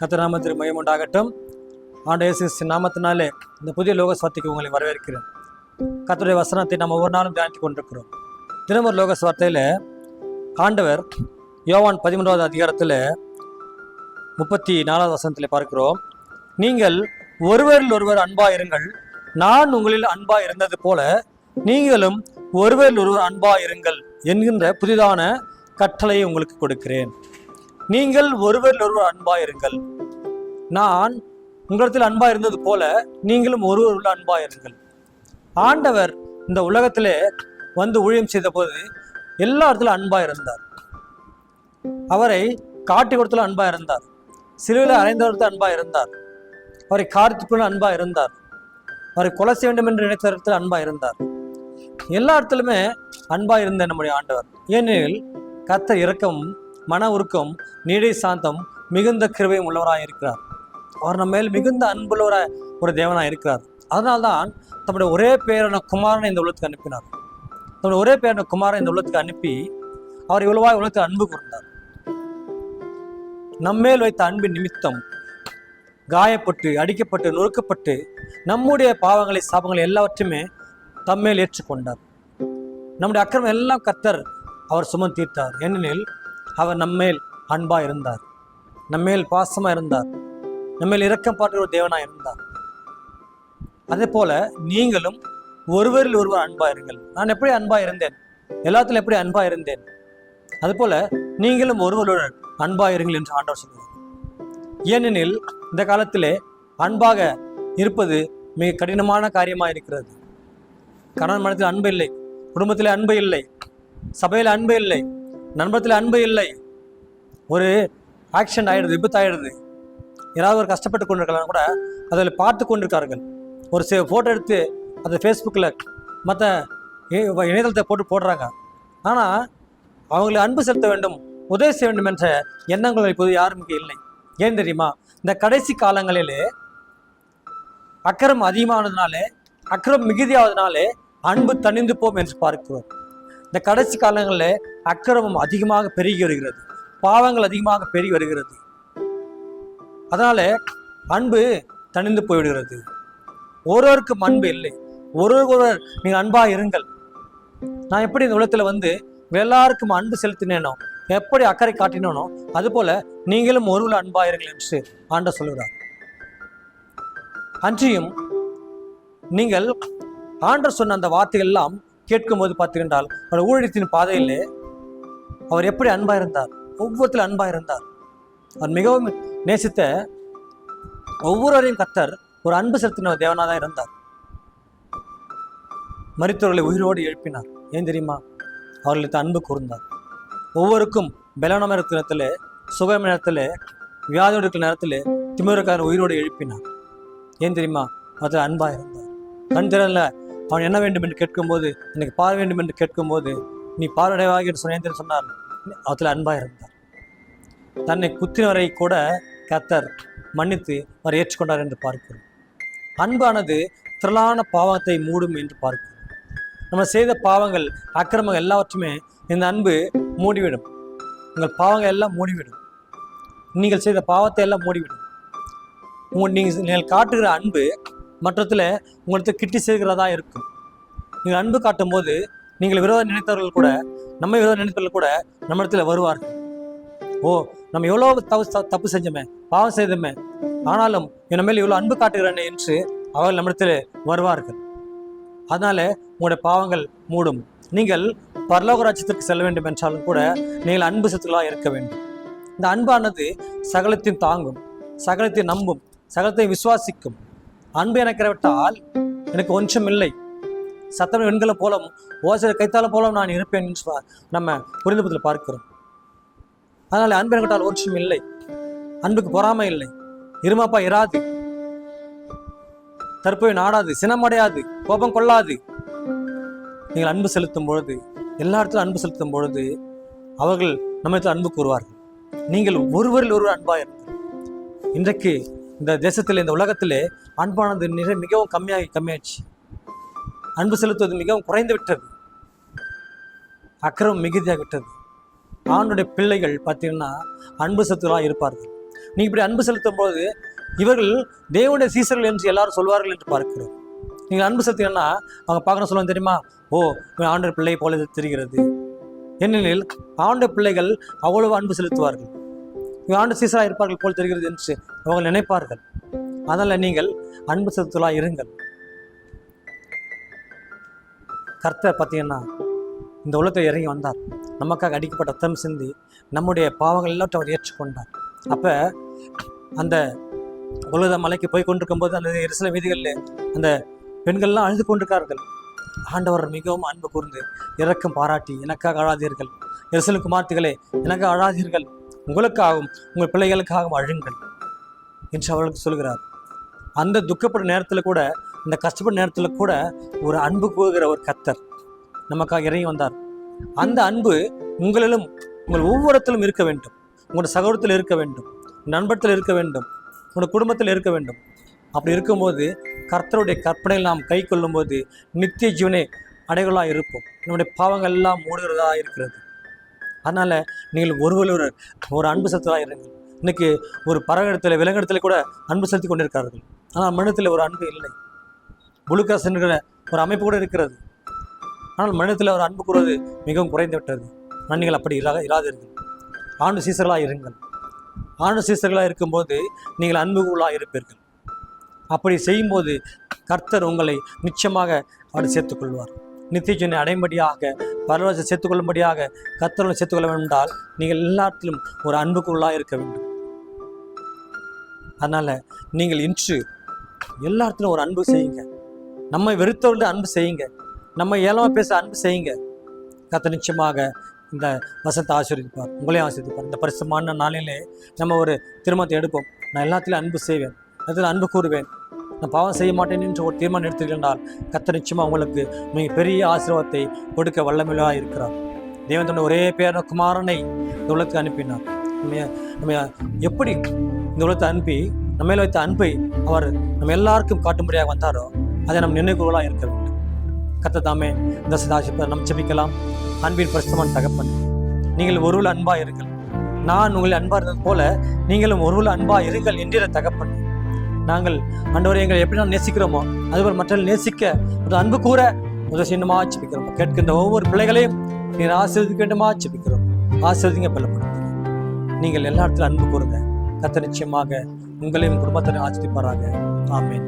கர்த்தர் நாமத்திற்கு மகிமை உண்டாகட்டும். ஆண்டவர் இயேசு கிறிஸ்துவின் நாமத்தினாலே இந்த புதிய லோக சுவார்த்தைக்கு உங்களை வரவேற்கிறேன். கர்த்தருடைய வசனத்தை நம்ம ஒவ்வொரு நாளும் தியானித்துக் கொண்டிருக்கிறோம். தினமொரு லோக சுவார்த்தையில் ஆண்டவர் யோவான் 13வது அதிகாரத்தில் 34வது வசனத்தில் பார்க்கிறோம். நீங்கள் ஒருவரில் ஒருவர் அன்பாயிருங்கள், நான் உங்களில் அன்பாய் இருந்தது போல நீங்களும் ஒருவரில் ஒருவர் அன்பாயிருங்கள் என்கின்ற புதிதான கட்டளையை உங்களுக்கு கொடுக்கிறேன். நீங்கள் ஒருவரில் ஒருவர் அன்பாயிருங்கள், நான் உங்களிடத்தில் அன்பாய் இருந்தது போல நீங்களும் ஒருவருள்ள அன்பாயிருங்கள். ஆண்டவர் இந்த உலகத்திலே வந்து ஊழியம் செய்த போது எல்லா இடத்துல அன்பாய் இருந்தார். அவரை காட்டி கொடுத்துல அன்பாய் இருந்தார், சிலுவையில் அறைந்தவர்த்து அன்பாய் இருந்தார், அவரை காரியத்துக்குள்ள அன்பாய் இருந்தார், அவரை கொலை செய்ய வேண்டும் என்று நினைத்த இடத்துல அன்பாய் இருந்தார். எல்லா இடத்துலுமே அன்பாய் இருந்த நம்முடைய ஆண்டவர். ஏனெனில் கர்த்தர் இரக்கம், மன உருக்கம், நீடை சாந்தம், மிகுந்த கிருபையும் உள்ளவராக இருக்கிறார். அவர் நம்ம மேல் மிகுந்த அன்புள்ளவராக ஒரு தேவனாக இருக்கிறார். அதனால்தான் தம்முடைய ஒரே பேரான குமாரனை இந்த உலகத்துக்கு அனுப்பினார். தம்முடைய ஒரே பேரான குமாரனை இந்த உலகத்துக்கு அனுப்பி அவர் இவ்வளவாய் உலகத்துக்கு அன்பு கூர்ந்தார். நம்மேல் வைத்த அன்பின் நிமித்தம் காயப்பட்டு, அடிக்கப்பட்டு, நொறுக்கப்பட்டு நம்முடைய பாவங்களை, சாபங்களை எல்லாவற்றையுமே தம்மேல் ஏற்றுக்கொண்டார். நம்முடைய அக்கிரமம் எல்லாம் கர்த்தர் அவர் சுமந்து தீர்த்தார். ஏனெனில் அவர் நம்மேல் அன்பா இருந்தார், நம்மேல் பாசமா இருந்தார், நம்மேல் இரக்கம் பாட்டுகிற ஒரு தேவனா இருந்தார். அதே போல நீங்களும் ஒருவரில் ஒருவர் அன்பா இருங்கள். நான் எப்படி அன்பா இருந்தேன், எல்லாத்திலும் எப்படி அன்பா இருந்தேன், அதுபோல நீங்களும் ஒருவருடன் அன்பா இருங்கள் என்று ஆண்டவர் சொல்கிறார். ஏனெனில் இந்த காலத்திலே அன்பாக இருப்பது மிக கடினமான காரியமாக இருக்கிறது. கணவன் மனத்தில் அன்பு இல்லை, குடும்பத்தில் அன்பு இல்லை, சபையில் அன்பு இல்லை, நண்பத்தில் அன்பு இல்லை. ஒரு ஆக்சிடென்ட் ஆகிடுது, விபத்து ஆகிடுது, யாராவது ஒரு கஷ்டப்பட்டு கொண்டிருக்கலாம் கூட அதில் பார்த்து கொண்டிருக்கார்கள். ஒரு ஃபோட்டோ எடுத்து அதை ஃபேஸ்புக்கில் மற்ற இணையதளத்தை போடுறாங்க. ஆனால் அவங்களை அன்பு செலுத்த வேண்டும், உதவி செய்ய வேண்டும் என்ற எண்ணங்கள் இப்போது யாருமே இல்லை. ஏன் தெரியுமா? இந்த கடைசி காலங்களிலே அக்கிரம் அதிகமானதுனாலே, அக்கிரம் மிகுதியாவதுனாலே அன்பு தணிந்து போம் என்று பார்க்கிறோம். இந்த கடைசி காலங்களில் அக்கிரமம் அதிகமாக பெருகி வருகிறது, பாவங்கள் அதிகமாக பெருகி வருகிறது. அதனால அன்பு தணிந்து போய்விடுகிறது. ஒருவருக்கும் அன்பு இல்லை. ஒருவர் நீங்கள் அன்பா இருங்கள். நான் எப்படி இந்த உலகத்தில் வந்து எல்லாருக்கும் அன்பு செலுத்தினேனோ, எப்படி அக்கறை காட்டினோனோ, அதுபோல நீங்களும் ஒருவர் அன்பா இருங்கள் என்று ஆண்டவர் சொல்கிறார். அன்றியும் நீங்கள் ஆண்டவர் சொன்ன அந்த வார்த்தைகள் எல்லாம் கேட்கும்போது பார்த்தீங்கன்றால் அவர் ஊழியத்தின் பாதையிலே அவர் எப்படி அன்பா இருந்தார், ஒவ்வொருத்திலும் அன்பா இருந்தார். அவர் மிகவும் நேசித்த ஒவ்வொருவரையும் கர்த்தர் ஒரு அன்பு செலுத்தின தேவனாக தான் இருந்தார். மரித்தவர்களை உயிரோடு எழுப்பினார். ஏன் தெரியுமா? அவர்களுக்கு அன்பு கூர்ந்தார். ஒவ்வொருக்கும் பலவீனமான இருக்கிற நேரத்தில், சுகமான நேரத்தில், வியாதியோடு இருக்கிற நேரத்தில் திமிரக்காரர் உயிரோடு எழுப்பினார். ஏன் தெரியுமா? அதில் அன்பாக இருந்தார். கண் திறனில் அவன் என்ன வேண்டும் என்று கேட்கும்போது, எனக்கு பார்வை வேண்டும் என்று கேட்கும்போது, நீ பார்வையடைவாக என்று சொன்னார். அதில் அன்பாக இருந்தார். தன்னை குத்தினவரை கூட கர்த்தர் மன்னித்து அவர் ஏற்றுக்கொண்டார் என்று பார்க்கிறோம். அன்பானது திரளான பாவத்தை மூடும் என்று பார்க்கிறோம். நம்ம செய்த பாவங்கள், அக்கிரமங்கள் எல்லாவற்றுமே இந்த அன்பு மூடிவிடும். உங்கள் பாவங்கள் எல்லாம் மூடிவிடும். நீங்கள் செய்த பாவத்தை எல்லாம் மூடிவிடும். நீங்கள் காட்டுகிற அன்பு மற்றத்தில் உங்களுக்கு கிட்டி சேர்க்கிறதா இருக்கும். நீங்கள் அன்பு காட்டும் போது நீங்கள் விரோதம் நினைத்தவர்கள் கூட, நம்ம விரோதம் நினைத்தவர்கள் கூட நம்ம இடத்துல வருவார்கள். ஓ, நம்ம எவ்வளோ தப்பு செஞ்சோமே, பாவம் செய்தோமே, ஆனாலும் என் மேல் இவ்வளோ அன்பு காட்டுகிறேன் என்று அவர்கள் நம்மிடத்தில் வருவார்கள். அதனால உங்களுடைய பாவங்கள் மூடும். நீங்கள் பரலோக ராஜ்யத்திற்கு செல்ல வேண்டும் என்றாலும் கூட நீங்கள் அன்பு செலுத்தலாக இருக்க வேண்டும். இந்த அன்பானது சகலத்தையும் தாங்கும், சகலத்தையும் நம்பும், சகலத்தையும் விசுவாசிக்கும். அன்பு எனக்கு விட்டால் எனக்கு ஒன்றும் இல்லை, சத்தம் வெண்கல போலும், ஓசை கைத்தாலும் போலும் நான் இருப்பேன் என்று நம்ம புரிந்துபத்தில் பார்க்கிறோம். அதனால அன்பு எனக்கிட்டால் ஒன்றும் இல்லை. அன்புக்கு பொறாமை இல்லை, இருமாப்பா இராது, தற்போது நாடாது, சினமடையாது, கோபம் கொள்ளாது. நீங்கள் அன்பு செலுத்தும் பொழுது, எல்லா இடத்திலும் அன்பு செலுத்தும் பொழுது அவர்கள் நம்ம அன்பு கூறுவார்கள். நீங்கள் ஒருவரில் ஒருவர் அன்பாயிருங்கள். இன்றைக்கு இந்த தேசத்தில், இந்த உலகத்திலே அன்பானது மிகவும் கம்மியாயிடுச்சு. அன்பு செலுத்துவது மிகவும் குறைந்து விட்டது. அக்கிரமம் மிகுதியாக விட்டது. ஆணுடைய பிள்ளைகள் பார்த்தீங்கன்னா அன்பு செலுத்துவதாக இருப்பார்கள். நீங்க இப்படி அன்பு செலுத்தும் போது இவர்கள் தேவனுடைய சீசர்கள் என்று எல்லாரும் சொல்வார்கள் என்று பார்க்கிறோம். நீங்கள் அன்பு செலுத்தீங்கன்னா அவங்க பார்க்கணும் சொல்லுவாங்க தெரியுமா, ஓ இவன் ஆண்டவர் பிள்ளை போல இது தெரிகிறது. ஏனெனில் ஆண்டவர் பிள்ளைகள் அவ்வளவு அன்பு செலுத்துவார்கள், இவன் ஆண்டு சீசராக இருப்பார்கள் போல் தெரிகிறது என்று அவங்க நினைப்பார்கள். அதனால் நீங்கள் அன்பு செலுத்தலாம் இருங்கள். கர்த்தர் பார்த்தீங்கன்னா இந்த உலகத்தை இறங்கி வந்தார், நமக்காக அடிக்கப்பட்ட ரத்தம் சிந்தி நம்முடைய பாவங்கள் எல்லாத்தையும் அவர் ஏற்றுக்கொண்டார். அப்போ அந்த உலக மலைக்கு போய் கொண்டிருக்கும் போது அந்த எருசலேம் வீதிகளில் அந்த பெண்கள்லாம் அழுது கொண்டிருக்கார்கள். ஆண்டவர் மிகவும் அன்பு கூர்ந்து இரக்கம் பாராட்டி, எனக்காக அழாதீர்கள் எருசலேம் குமார்த்திகளே, எனக்கு அழாதீர்கள், உங்களுக்காகவும் உங்கள் பிள்ளைகளுக்காகவும் அழுங்கள் என்று அவர்களுக்கு சொல்கிறார். அந்த துக்கப்பட்ட நேரத்தில் கூட, இந்த கஷ்டப்பட்ட நேரத்தில் கூட ஒரு அன்பு கூறுகிற ஒரு கர்த்தர் நமக்காக இறங்கி வந்தார். அந்த அன்பு உங்களிலும் உங்கள் ஒவ்வொருத்திலும் இருக்க வேண்டும். உங்களோட சகோதரத்தில் இருக்க வேண்டும், நண்பத்தில் இருக்க வேண்டும், உங்களோட குடும்பத்தில் இருக்க வேண்டும். அப்படி இருக்கும்போது கர்த்தருடைய கற்பனையில் நாம் கை கொள்ளும்போது நித்திய ஜீவனை அடைகளாக இருப்போம். நம்முடைய பாவங்கள் எல்லாம் மூடுகிறதா இருக்கிறது. அதனால் நீங்கள் ஒருவர் ஒரு அன்பு செலுத்ததாக இருங்கள். இன்னைக்கு ஒரு பறவைடத்தில் விலங்கிடத்தில் கூட அன்பு செலுத்தி கொண்டிருக்கிறார்கள். ஆனால் மனிதத்தில் ஒரு அன்பு இல்லை. புளுக்காஸ் என்கிற ஒரு அமைப்பு கூட இருக்கிறது, ஆனால் மனிதத்தில் ஒரு அன்பு கூறுவது மிகவும் குறைந்து விட்டது. ஆனால் நீங்கள் அப்படி இராதீர்கள். ஆண்டு சீசர்களாக இருங்கள். ஆண்டு சீசர்களாக இருக்கும்போது நீங்கள் அன்புக்குள்ளாக இருப்பீர்கள். அப்படி செய்யும்போது கர்த்தர் உங்களை நிச்சயமாக அவர் சேர்த்துக்கொள்வார். நித்திய ஜீவனை அடையும்படியாக, பரலோகத்தை சேர்த்துக்கொள்ளும்படியாக கர்த்தரை சேர்த்துக்கொள்ள வேண்டும் என்றால் நீங்கள் எல்லாத்திலும் ஒரு அன்புக்குள்ளாக இருக்க வேண்டும். அதனால் நீங்கள் இன்று எல்லாத்திலும் ஒரு அன்பு செய்யுங்க. நம்மை வெறுத்தவர்கள் அன்பு செய்யுங்க. நம்ம ஏளனமாக பேச அன்பு செய்யுங்க. கர்த்தர் நிச்சயமாக இந்த வசனத்தை ஆசீர்வதிப்பார், உங்களையும் ஆசீர்வதிப்பார். இந்த பரிசுத்தமான நாளிலே நம்ம ஒரு திருமணத்தை எடுப்போம். நான் எல்லாத்திலும் அன்பு செய்வேன், எல்லாத்திலும் அன்பு கூறுவேன், நான் பாவம் செய்ய மாட்டேன் என்று ஒரு தீர்மானம் எடுத்துக்கிட்டால் கர்த்தர் நிச்சயமாக உங்களுக்கு மிக பெரிய ஆசீர்வாதத்தை கொடுக்க வல்லமையாக இருக்கிறார். தேவன் தன்னுடைய ஒரே பேரான குமாரனை இந்த உலகத்துக்கு அனுப்பினார். நம்ம எப்படி இந்த உலகத்தை அனுப்பி நம்ம மேலே வைத்த அன்பை அவர் நம்ம எல்லாருக்கும் காட்டும்படியாக வந்தாரோ அதை நம்ம நினைவுகளாக இருக்க வேண்டும். கர்த்தர் தாமே இந்த சதாசிப்பர் நம்ம ஜெபிக்கலாம். அன்பின் பரிசுத்தமான தகப்பன், நீங்கள் ஒருவில் அன்பா இருங்கள். நான் உங்களை அன்பா இருந்தது போல நீங்களும் ஒருவில் அன்பா இருங்கள் என்கிற தகப்பன். நாங்கள் ஆண்டவரை எங்களை எப்படி நான் நேசிக்கிறோமோ அதுபோல் மற்றவர்கள் நேசிக்க ஒரு அன்பு கூற உதவி செய்யணுமா ஜெபிக்கிறோம். கேட்கின்ற ஒவ்வொரு பிள்ளைகளையும் நீங்கள் ஆசீர்வதிக்க வேண்டுமா ஜெபிக்கிறோம். ஆசீர்வதிங்க, பலப்படுத்துங்க. நீங்கள் எல்லா இடத்துல அன்பு கூறுங்க. கர்த்தர் நிச்சயமாக உங்களையும் குடும்பத்தையும் ஆசீர்வதிப்பாராக. ஆமென்.